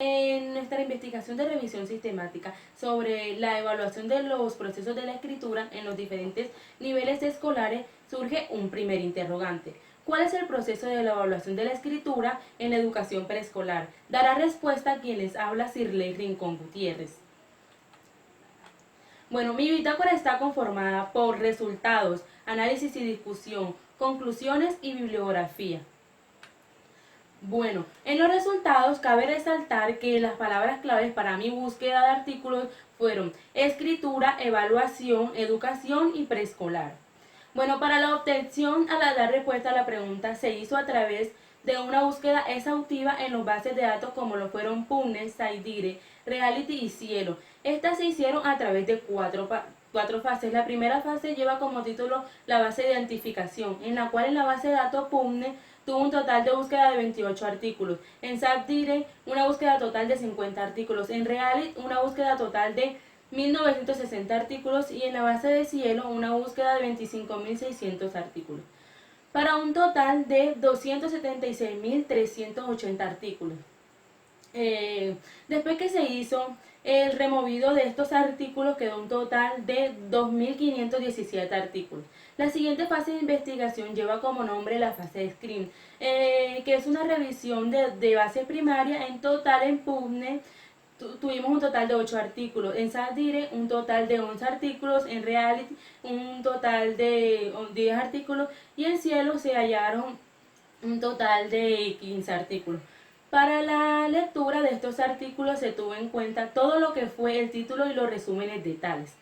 En nuestra investigación de revisión sistemática sobre la evaluación de los procesos de la escritura en los diferentes niveles escolares surge un primer interrogante. ¿Cuál es el proceso de la evaluación de la escritura en la educación preescolar? Dará respuesta quien les habla Sirley Rincón Gutiérrez. Bueno, mi bitácora está conformada por resultados, análisis y discusión, conclusiones y bibliografía. Bueno, en los resultados cabe resaltar que las palabras claves para mi búsqueda de artículos fueron escritura, evaluación, educación y preescolar. Bueno, para la obtención a la dar respuesta a la pregunta se hizo a través de una búsqueda exhaustiva en los bases de datos como lo fueron PubMed, Scikit-Learn, Reality y Cielo. Estas se hicieron a través de cuatro fases. La primera fase lleva como título la base de identificación, en la cual en la base de datos PubMed tuvo un total de búsqueda de 28 artículos. En Scikit-Learn una búsqueda total de 50 artículos. En Reality una búsqueda total de 1960 artículos y en la base de Cielo una búsqueda de 25.600 artículos, para un total de 276.380 artículos. Después que se hizo el removido de estos artículos quedó un total de 2.517 artículos. La siguiente fase de investigación lleva como nombre la fase de screen, que es una revisión de base primaria. En total en PubMed tuvimos un total de 8 artículos, en Scikit-Learn un total de 11 artículos, en Reality un total de 10 artículos y en Cielo se hallaron un total de 15 artículos. Para la lectura de estos artículos se tuvo en cuenta todo lo que fue el título y los resúmenes de tales.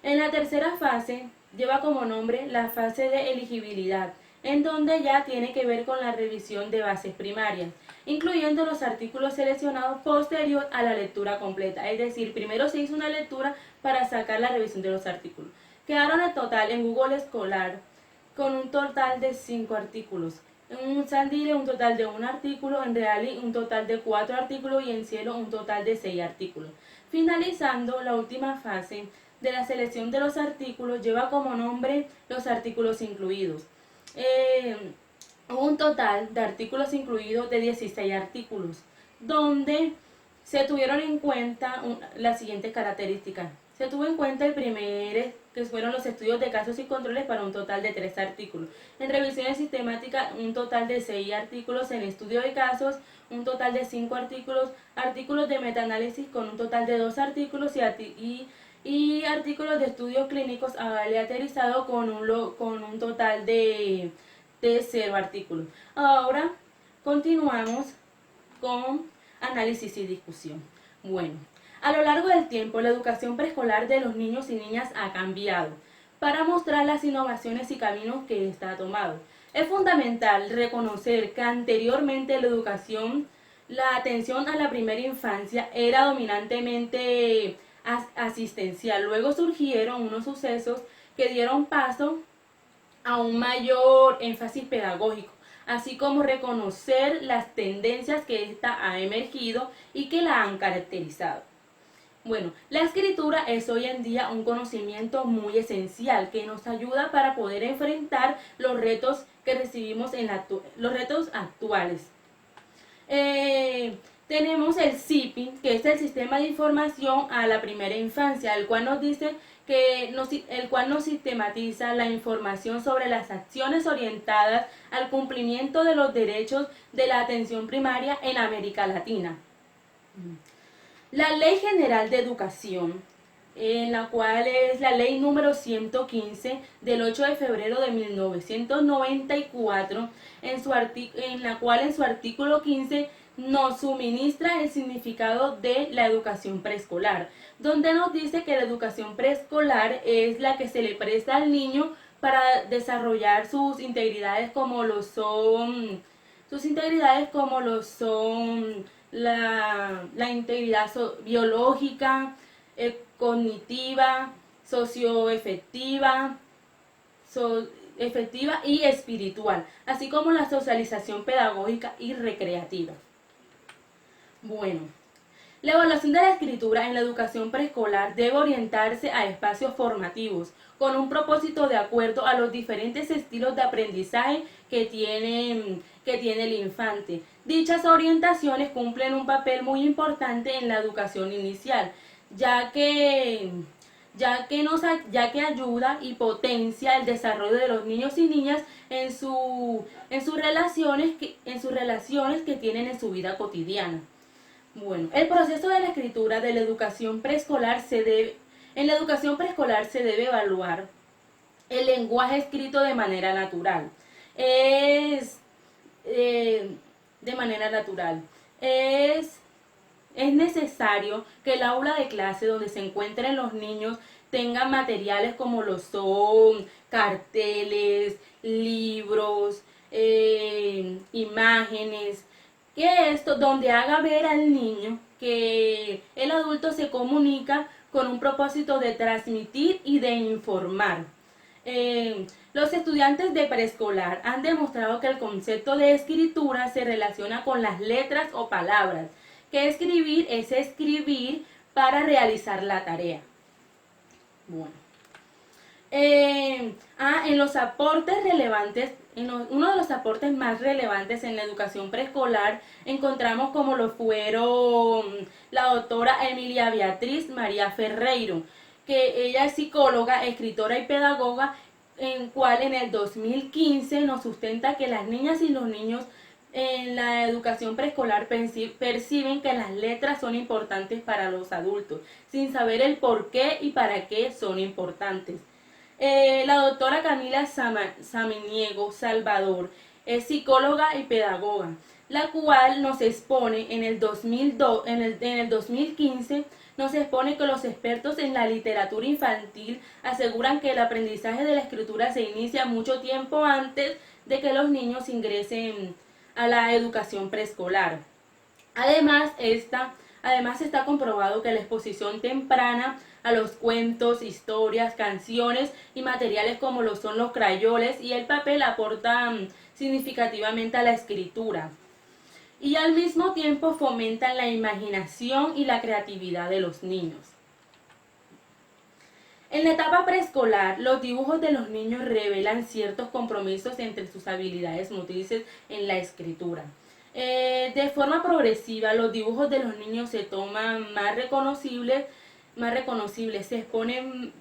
En la tercera fase lleva como nombre la fase de elegibilidad, en donde ya tiene que ver con la revisión de bases primarias, incluyendo los artículos seleccionados posterior a la lectura completa. Es decir, primero se hizo una lectura para sacar la revisión de los artículos. Quedaron en total en Google Scholar con un total de 5 artículos. En Scikit-Learn un total de 1 artículo, en Reality un total de 4 artículos y en Cielo un total de 6 artículos. Finalizando, la última fase de la selección de los artículos lleva como nombre los artículos incluidos. Un total de artículos incluidos de 16 artículos, donde se tuvieron en cuenta las siguientes características. Se tuvo en cuenta el primer, que fueron los estudios de casos y controles para un total de 3 artículos. En revisiones sistemáticas, un total de 6 artículos. En estudio de casos, un total de 5 artículos. Artículos de metaanálisis con un total de 2 artículos y artículos de estudios clínicos aleatorizados con un total de 0 artículos. Ahora continuamos con análisis y discusión. Bueno, a lo largo del tiempo la educación preescolar de los niños y niñas ha cambiado para mostrar las innovaciones y caminos que ésta ha tomado. Es fundamental reconocer que anteriormente la atención a la primera infancia era dominantemente asistencial. Luego surgieron unos sucesos que dieron paso a un mayor énfasis pedagógico, así como reconocer las tendencias que ésta ha emergido y que la han caracterizado. Bueno, la escritura es hoy en día un conocimiento muy esencial que nos ayuda para poder enfrentar los retos que recibimos los retos actuales. Tenemos el SIPI, que es el Sistema de Información a la Primera Infancia, el cual nos sistematiza la información sobre las acciones orientadas al cumplimiento de los derechos de la atención primaria en América Latina. La Ley General de Educación, en la cual es la ley número 115 del 8 de febrero de 1994, en la cual en su artículo 15 nos suministra el significado de la educación preescolar, donde nos dice que la educación preescolar es la que se le presta al niño para desarrollar sus integridades como lo son la integridad biológica, cognitiva, socioafectiva, efectiva y espiritual, así como la socialización pedagógica y recreativa. Bueno, la evaluación de la escritura en la educación preescolar debe orientarse a espacios formativos con un propósito de acuerdo a los diferentes estilos de aprendizaje que tiene el infante. Dichas orientaciones cumplen un papel muy importante en la educación inicial, ya que ayuda y potencia el desarrollo de los niños y niñas en sus relaciones que tienen en su vida cotidiana. Bueno, el proceso de la escritura de la educación preescolar en la educación preescolar se debe evaluar el lenguaje escrito de manera natural. De manera natural. Es necesario que el aula de clase donde se encuentren los niños tenga materiales como lo son carteles, libros, imágenes, donde haga ver al niño que el adulto se comunica con un propósito de transmitir y de informar. Los estudiantes de preescolar han demostrado que el concepto de escritura se relaciona con las letras o palabras, que escribir es escribir para realizar la tarea. Bueno. En los aportes relevantes, uno de los aportes más relevantes en la educación preescolar encontramos como lo fueron la doctora Emilia Beatriz María Ferreiro, que ella es psicóloga, escritora y pedagoga, en cual en el 2015 nos sustenta que las niñas y los niños en la educación preescolar perciben que las letras son importantes para los adultos, sin saber el por qué y para qué son importantes. La doctora Camila Samaniego Salvador es psicóloga y pedagoga, la cual nos expone en el 2015 nos expone que los expertos en la literatura infantil aseguran que el aprendizaje de la escritura se inicia mucho tiempo antes de que los niños ingresen a la educación preescolar. Además está comprobado que la exposición temprana a los cuentos, historias, canciones y materiales como lo son los crayoles y el papel aportan significativamente a la escritura y al mismo tiempo fomentan la imaginación y la creatividad de los niños. En la etapa preescolar, los dibujos de los niños revelan ciertos compromisos entre sus habilidades motrices en la escritura. De forma progresiva, los dibujos de los niños se toman más reconocibles, se exponen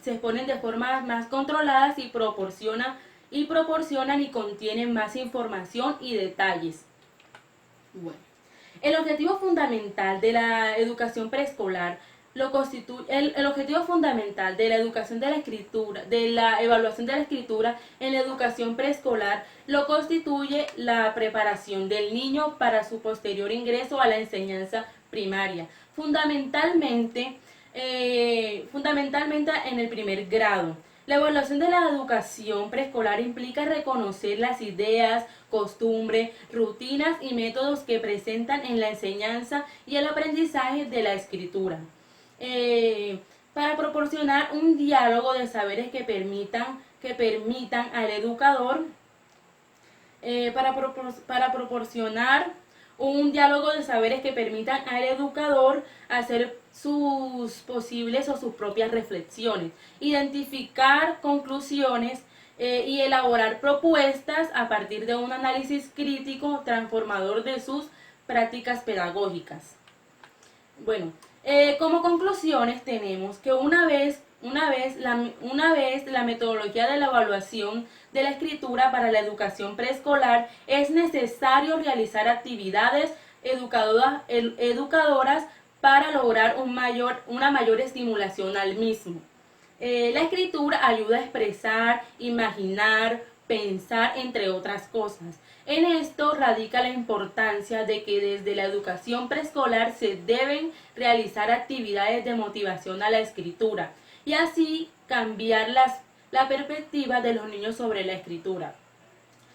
de forma más controladas y proporcionan y contienen más información y detalles. Bueno, el objetivo fundamental de la educación preescolar el objetivo fundamental de la educación de la escritura, de la evaluación de la escritura en la educación preescolar lo constituye la preparación del niño para su posterior ingreso a la enseñanza primaria, fundamentalmente en el primer grado. La evaluación de la educación preescolar implica reconocer las ideas, costumbres, rutinas y métodos que presentan en la enseñanza y el aprendizaje de la escritura. Para proporcionar un diálogo de saberes que permitan al educador hacer sus posibles o sus propias reflexiones, identificar conclusiones y elaborar propuestas a partir de un análisis crítico transformador de sus prácticas pedagógicas. Bueno, como conclusiones tenemos que una vez la metodología de la evaluación de la escritura para la educación preescolar, es necesario realizar actividades educadoras para lograr una mayor estimulación al mismo. La escritura ayuda a expresar, imaginar, pensar, entre otras cosas. En esto radica la importancia de que desde la educación preescolar se deben realizar actividades de motivación a la escritura y así cambiar la perspectiva de los niños sobre la escritura,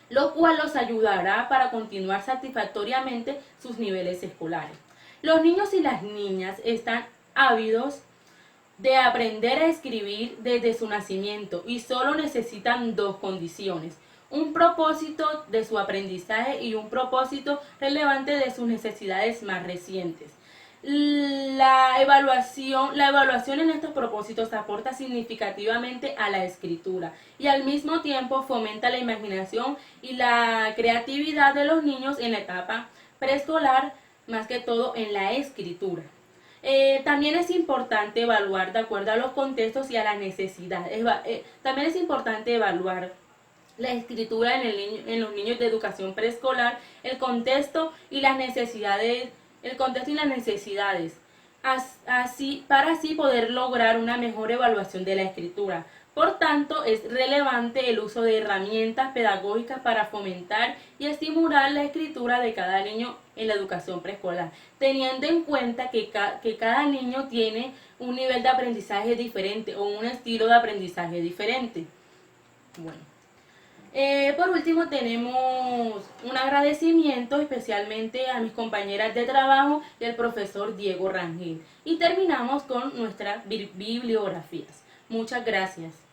lo cual los ayudará para continuar satisfactoriamente sus niveles escolares. Los niños y las niñas están ávidos de aprender a escribir desde su nacimiento y solo necesitan dos condiciones: un propósito de su aprendizaje y un propósito relevante de sus necesidades más recientes. La evaluación en estos propósitos aporta significativamente a la escritura y al mismo tiempo fomenta la imaginación y la creatividad de los niños en la etapa preescolar, más que todo en la escritura. También es importante evaluar de acuerdo a los contextos y a las necesidades. También es importante evaluar la escritura en los niños de educación preescolar, el contexto y las necesidades, para así poder lograr una mejor evaluación de la escritura. Por tanto, es relevante el uso de herramientas pedagógicas para fomentar y estimular la escritura de cada niño en la educación preescolar, teniendo en cuenta que cada niño tiene un nivel de aprendizaje diferente o un estilo de aprendizaje diferente. Bueno. Por último, tenemos un agradecimiento especialmente a mis compañeras de trabajo y al profesor Diego Rangel. Y terminamos con nuestras bibliografías. Muchas gracias.